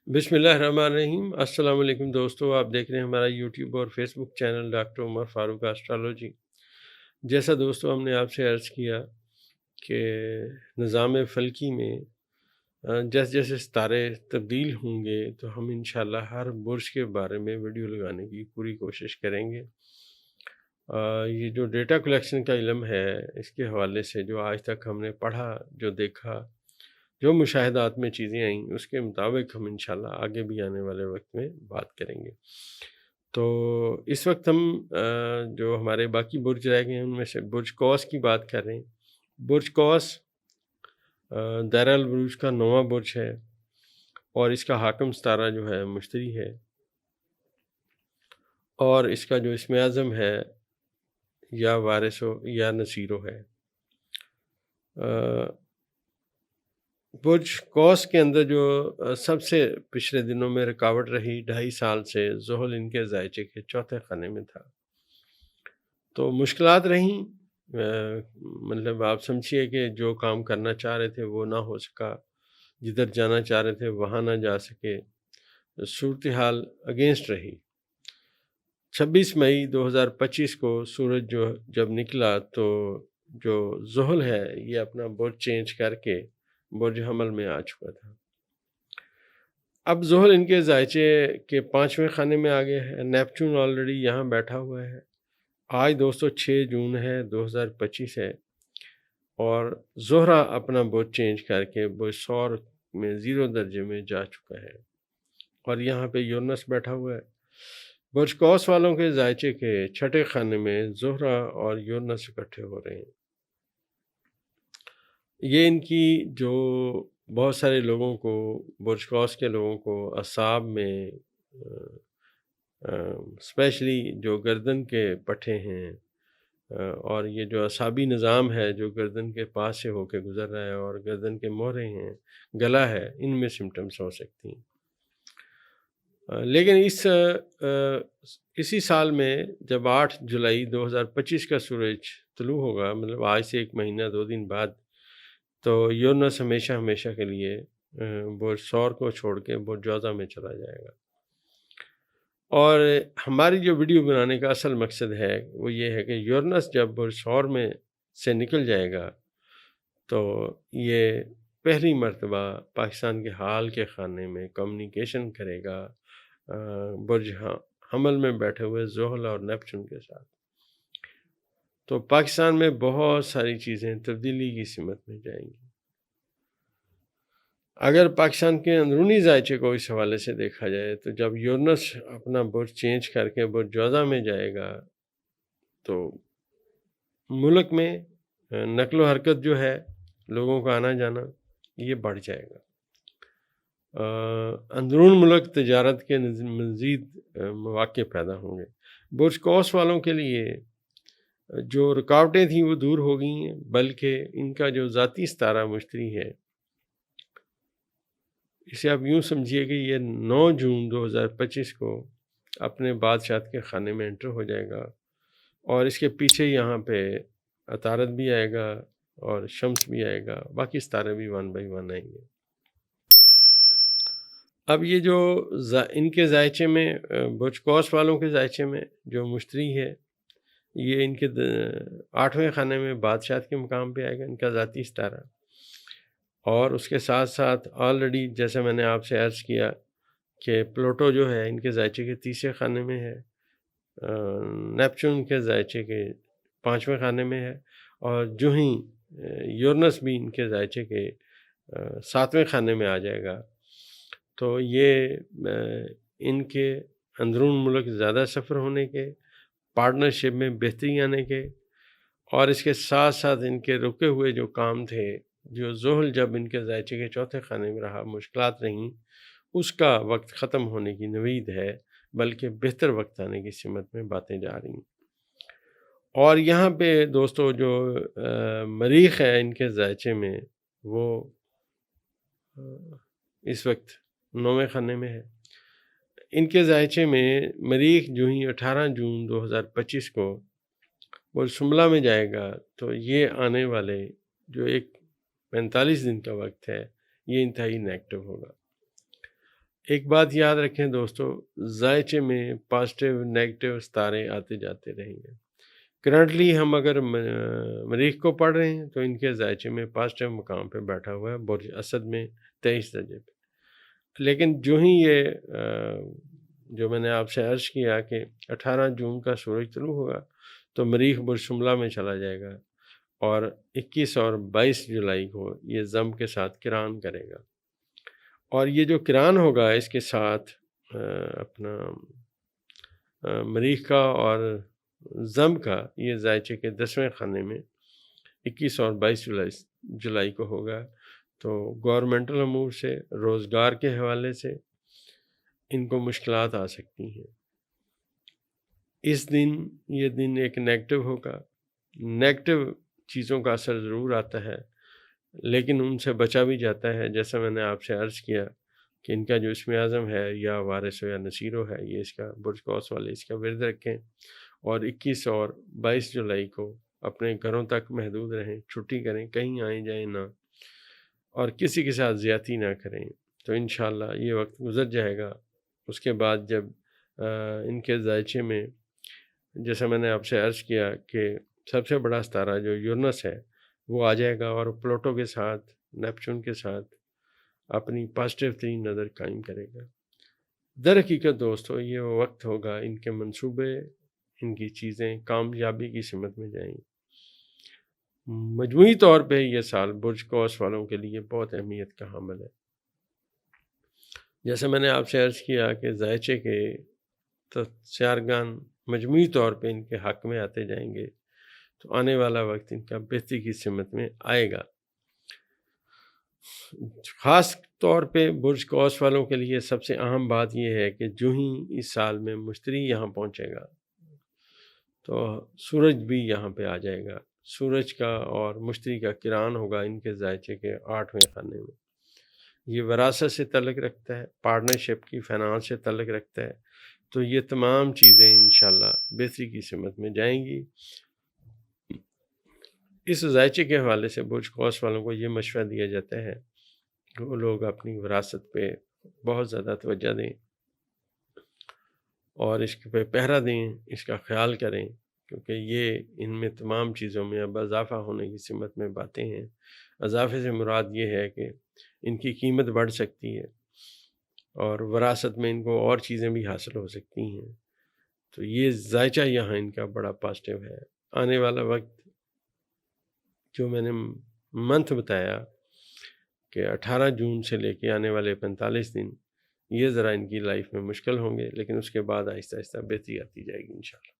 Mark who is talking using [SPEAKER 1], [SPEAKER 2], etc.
[SPEAKER 1] बिस्मिल्लाहिर्रहमानिर्रहीम। अस्सलाम वालेकुम दोस्तों, आप देख रहे हैं हमारा यूट्यूब और Facebook channel doctor Umar Farooq astrology. जैसा दोस्तों हमने आपसे अर्ज़ किया कि निज़ाम फ़लकी में जैसे जैसे सितारे तब्दील होंगे तो हम इंशाअल्लाह हर बुर्ज के बारे में वीडियो लगाने की पूरी कोशिश करेंगे। ये जो डेटा कलेक्शन का इल्म है, इसके हवाले से जो आज तक हमने पढ़ा, जो देखा, जो मुशाहिदात में चीज़ें आईं, उसके मुताबिक हम इंशाअल्लाह आगे भी आने वाले वक्त में बात करेंगे। तो इस वक्त हम जो हमारे बाकी बुर्ज रह गए हैं उनमें से बुर्ज कौस की बात कर रहे हैं। बुर्ज कौस दायरा अल बुरूज का 9वां बुर्ज है और इसका हाकिम सितारा जो है मुश्तरी है और इसका जो इसमें आज़म है या वारिसो या नसीरो है। बुर्ज कौस के अंदर जो सबसे पिछले दिनों में रुकावट रही, 2.5 साल से ज़ुहल इनके ज़ायचे के चौथे खाने में था, तो मुश्किलात रहीं। मतलब आप समझिए कि जो काम करना चाह रहे थे वो ना हो सका, जिधर जाना चाह रहे थे वहाँ ना जा सके, सूरत हाल अगेंस्ट रही। 26 मई 2025 को सूरज जो जब निकला तो जो ज़ुहल है ये अपना बुर्ज चेंज करके बुर्ज हमल में आ चुका था। अब ज़ुहल इनके ज़ायचे के 5वें खाने में आ गया है। नेपच्यून ऑलरेडी यहाँ बैठा हुआ है। आज दोस्तों 6 जून है 2025 है और ज़ोहरा अपना बुर्ज चेंज करके बुर्ज सौर में 0 दर्जे में जा चुका है और यहाँ पे यूरनस बैठा हुआ है। बुर्ज कौस वालों के ज़ायचे के 6ठे खाने में ज़ोहरा और यूरनस इकट्ठे हो रहे हैं। ये इनकी जो बहुत सारे लोगों को, बुर्ज कौस के लोगों को असाब में स्पेशली जो गर्दन के पट्टे हैं और ये जो असाबी निज़ाम है जो गर्दन के पास से होकर गुज़र रहा है और गर्दन के मोहरे हैं, गला है, इनमें सिम्टम्स हो सकती हैं। लेकिन इसी साल में जब 8 जुलाई 2025 का सूरज तुलू होगा, मतलब आज से 1 महीना 2 दिन बाद, तो यूरनस हमेशा हमेशा के लिए बुर्ज सौर को छोड़ के बुर्ज जौज़ा में चला जाएगा। और हमारी जो वीडियो बनाने का असल मकसद है वो ये है कि यूरनस जब बुर्ज सौर में से निकल जाएगा तो ये पहली मर्तबा पाकिस्तान के हाल के खाने में कम्युनिकेशन करेगा बुर्ज हमल में बैठे हुए ज़ुहल और नेपच्यून के साथ। तो पाकिस्तान में बहुत सारी चीज़ें तब्दीली की सिमत में जाएंगी। अगर पाकिस्तान के अंदरूनी ज़ायचे को इस हवाले से देखा जाए तो जब यूरनस अपना बुर्ज चेंज करके बुर्ज जौज़ा में जाएगा तो मुल्क में नकलो हरकत जो है, लोगों का आना जाना, ये बढ़ जाएगा। अंदरून मुल्क तजारत के मज़ीद मौक़े पैदा होंगे। बुर्ज कौस वालों के लिए जो रुकावटें थीं वो दूर हो गई हैं, बल्कि इनका जो ज़ाती सितारा मुश्तरी है, इसे आप यूँ समझिए कि ये 9 जून 2025 को अपने बादशाह के खाने में एंटर हो जाएगा और इसके पीछे यहाँ पे अतारत भी आएगा और शम्स भी आएगा, बाकी सितारे भी 1 बाई 1 आएंगे। अब ये जो इनके ज़ायचे में बुर्ज कौस वालों के ज़ायचे में जो मुश्तरी है, ये इनके 8वें खाने में बादशाह के मुकाम पे आएगा, इनका ज़ाती सितारा। और उसके साथ साथ ऑलरेडी जैसे मैंने आपसे अर्ज़ किया कि प्लूटो जो है इनके ज़ायचे के 3रे खाने में है, नेपच्यून के ज़ायचे के 5वें खाने में है और जो ही यूरनस भी इनके ज़ायचे के 7वें खाने में आ जाएगा। तो ये इनके अंदरून मुल्क ज़्यादा सफ़र होने के, पार्टनरशिप में बेहतरी आने के और इसके साथ साथ इनके रुके हुए जो काम थे, जो ज़ुहल जब इनके ज़ायचे के 4थे खाने में रहा, मुश्किलात रहीं, उसका वक्त ख़त्म होने की नवीद है, बल्कि बेहतर वक्त आने की सिमत में बातें जा रही हैं। और यहाँ पे दोस्तों जो मरीख़ है इनके ज़ायचे में, वो इस वक्त 9वें खाने में है। ان کے ذائچے میں مریخ جو ہی 18 جون 2025 کو وہ شملہ میں جائے گا تو یہ آنے والے جو ایک 45 دن کا وقت ہے یہ انتہائی نیگیٹو ہوگا۔ ایک بات یاد رکھیں دوستو، ذائچے میں پازیٹیو نیگیٹو ستارے آتے جاتے رہیں گے۔ کرنٹلی ہم اگر مریخ کو پڑھ رہے ہیں تو ان کے ذائچے میں پازیٹیو مقام پہ بیٹھا ہوا ہے برج اسد میں 23 درجے پہ، لیکن جو ہی یہ جو میں نے آپ سے عرض کیا کہ 18 جون کا سورج طلوع ہوگا تو مریخ برج شملہ میں چلا جائے گا اور 21 اور 22 جولائی کو یہ ضم کے ساتھ کران کرے گا، اور یہ جو کران ہوگا اس کے ساتھ اپنا مریخ کا اور ضم کا یہ ذائچے کے 10ویں خانے میں 21 اور 22 جولائی کو ہوگا، تو گورنمنٹل امور سے، روزگار کے حوالے سے ان کو مشکلات آ سکتی ہیں۔ اس دن یہ دن ایک نیگیٹو ہوگا، نیگیٹو چیزوں کا اثر ضرور آتا ہے لیکن ان سے بچا بھی جاتا ہے، جیسا میں نے آپ سے عرض کیا کہ ان کا جو اسم اعظم ہے یا وارث ہو یا نصیرو ہے، یہ اس کا برج قوس والے اس کا ورد رکھیں اور 21 اور 22 جولائی کو اپنے گھروں تک محدود رہیں، چھٹی کریں، کہیں آئیں جائیں نہ، اور کسی کے ساتھ زیادتی نہ کریں، تو انشاءاللہ یہ وقت گزر جائے گا۔ اس کے بعد جب ان کے ذائچے میں، جیسا میں نے آپ سے عرض کیا کہ سب سے بڑا ستارہ جو یورنس ہے وہ آ جائے گا اور پلوٹو کے ساتھ، نیپچون کے ساتھ اپنی پازیٹیو ترین نظر قائم کرے گا۔ در حقیقت دوستو یہ وہ وقت ہوگا ان کے منصوبے، ان کی چیزیں کامیابی کی سمت میں جائیں گی۔ مجموعی طور پہ یہ سال برج قوس والوں کے لیے بہت اہمیت کا حامل ہے۔ جیسے میں نے آپ سے عرض کیا کہ ذائچے کے سیارگان مجموعی طور پہ ان کے حق میں آتے جائیں گے، تو آنے والا وقت ان کا بہتری کی سمت میں آئے گا۔ خاص طور پہ برج قوس والوں کے لیے سب سے اہم بات یہ ہے کہ جو ہی اس سال میں مشتری یہاں پہنچے گا تو سورج بھی یہاں پہ آ جائے گا۔ سورج کا اور مشتری کا کران ہوگا ان کے ذائچے کے 8ویں خانے میں۔ یہ وراثت سے تعلق رکھتا ہے، پارٹنرشپ کی، فائنانس سے تعلق رکھتا ہے، تو یہ تمام چیزیں انشاءاللہ بہتری کی سمت میں جائیں گی۔ اس ذائچے کے حوالے سے برج قوس والوں کو یہ مشورہ دیا جاتا ہے کہ وہ لوگ اپنی وراثت پہ بہت زیادہ توجہ دیں اور اس پہ پہرا دیں، اس کا خیال کریں، کیونکہ یہ ان میں تمام چیزوں میں اب اضافہ ہونے کی سمت میں باتیں ہیں۔ اضافے سے مراد یہ ہے کہ ان کی قیمت بڑھ سکتی ہے اور وراثت میں ان کو اور چیزیں بھی حاصل ہو سکتی ہیں، تو یہ ذائچہ یہاں ان کا بڑا پازیٹیو ہے۔ آنے والا وقت جو میں نے منتھ بتایا کہ 18 جون سے لے کے آنے والے 45 دن یہ ذرا ان کی لائف میں مشکل ہوں گے، لیکن اس کے بعد آہستہ آہستہ بہتری آتی جائے گی انشاءاللہ۔